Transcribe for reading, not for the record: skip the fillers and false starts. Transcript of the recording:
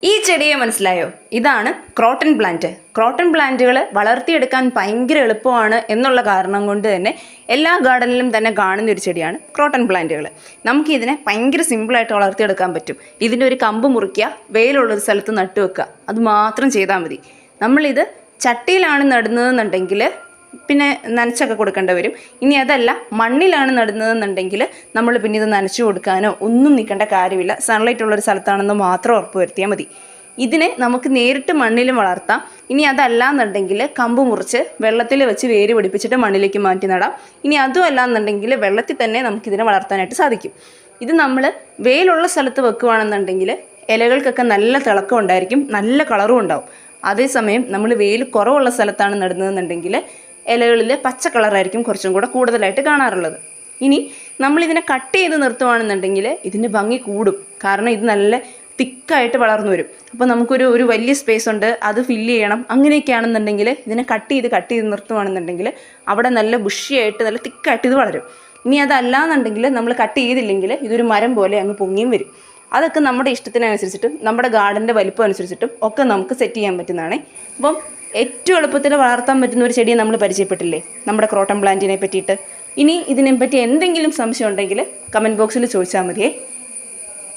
ഈ ചെടിയെ മനസ്സിലായോ? ഇതാണ് ക്രോട്ടൺ പ്ലാന്റ്. ക്രോട്ടൺ പ്ലാന്റുകൾ വളർത്തിയെടുക്കാൻ ഭയങ്കര എളുപ്പമാണ് എന്നുള്ള കാരണം കൊണ്ട് തന്നെ എല്ലാ ഗാർഡനിലും തന്നെ കാണുന്ന ഒരു ചെടിയാണ് ക്രോട്ടൺ പ്ലാന്റുകൾ. നമുക്കിതിനെ ഭയങ്കര സിമ്പിളായിട്ട് വളർത്തിയെടുക്കാൻ പറ്റും. ഇതിൻ്റെ ഒരു കമ്പ് മുറിക്കുക, വെയിലുള്ളൊരു സ്ഥലത്ത് നട്ടു വെക്കുക, അത് മാത്രം ചെയ്താൽ മതി. നമ്മളിത് ചട്ടിയിലാണ് നടുന്നതെന്നുണ്ടെങ്കിൽ പിന്നെ നനച്ചൊക്കെ കൊടുക്കേണ്ടി വരും. ഇനി അതല്ല മണ്ണിലാണ് നടുന്നതെന്നുണ്ടെങ്കിൽ നമ്മൾ പിന്നെ ഇത് നനച്ചു കൊടുക്കാനോ ഒന്നും നിൽക്കേണ്ട കാര്യമില്ല. സൺലൈറ്റ് ഉള്ളൊരു സ്ഥലത്താണെന്ന് മാത്രം ഉറപ്പ് വരുത്തിയാൽ മതി. ഇതിനെ നമുക്ക് നേരിട്ട് മണ്ണിലും വളർത്താം. ഇനി അതല്ല എന്നുണ്ടെങ്കിൽ കമ്പ് മുറിച്ച് വെള്ളത്തിൽ വെച്ച് വേര് പിടിപ്പിച്ചിട്ട് മണ്ണിലേക്ക് മാറ്റി നടാം. ഇനി അതും അല്ല എന്നുണ്ടെങ്കിൽ വെള്ളത്തിൽ തന്നെ നമുക്കിതിനെ വളർത്താനായിട്ട് സാധിക്കും. ഇത് നമ്മൾ വെയിലുള്ള സ്ഥലത്ത് വെക്കുകയാണെന്നുണ്ടെങ്കിൽ ഇലകൾക്കൊക്കെ നല്ല തിളക്കം ഉണ്ടായിരിക്കും, നല്ല കളറും ഉണ്ടാവും. അതേസമയം നമ്മൾ വെയിൽ കുറവുള്ള സ്ഥലത്താണ് നടുന്നതെന്നുണ്ടെങ്കിൽ ഇലകളിൽ പച്ച കളറായിരിക്കും കുറച്ചും കൂടെ കൂടുതലായിട്ട് കാണാറുള്ളത്. ഇനി നമ്മളിതിനെ കട്ട് ചെയ്ത് നിർത്തുകയാണെന്നുണ്ടെങ്കിൽ ഇതിൻ്റെ ഭംഗി കൂടും. കാരണം ഇത് നല്ല തിക്കായിട്ട് വളർന്നു വരും. അപ്പോൾ നമുക്കൊരു വലിയ സ്പേസ് ഉണ്ട്, അത് ഫില്ല് ചെയ്യണം. അങ്ങനെയൊക്കെയാണെന്നുണ്ടെങ്കിൽ ഇതിനെ കട്ട് ചെയ്ത് നിർത്തുകയാണെന്നുണ്ടെങ്കിൽ അവിടെ നല്ല ബുഷിയായിട്ട് നല്ല തിക്കായിട്ട് ഇത് വളരും. ഇനി അതല്ല എന്നുണ്ടെങ്കിൽ നമ്മൾ കട്ട് ചെയ്തില്ലെങ്കിൽ ഇതൊരു മരം പോലെ അങ്ങ് പൊങ്ങിയും വരും. അതൊക്കെ നമ്മുടെ ഇഷ്ടത്തിനനുസരിച്ചിട്ടും നമ്മുടെ ഗാർഡൻ്റെ വലിപ്പം അനുസരിച്ചിട്ടും ഒക്കെ നമുക്ക് സെറ്റ് ചെയ്യാൻ പറ്റുന്നതാണ്. അപ്പം ഏറ്റവും എളുപ്പത്തിൽ വളർത്താൻ പറ്റുന്ന ഒരു ചെടിയെ നമ്മൾ പരിചയപ്പെട്ടില്ലേ, നമ്മുടെ ക്രോട്ടൺ പ്ലാന്റിനെ പറ്റിയിട്ട്. ഇനി ഇതിനെപ്പറ്റി എന്തെങ്കിലും സംശയം ഉണ്ടെങ്കിൽ കമൻറ്റ് ബോക്സിൽ ചോദിച്ചാൽ മതിയേ.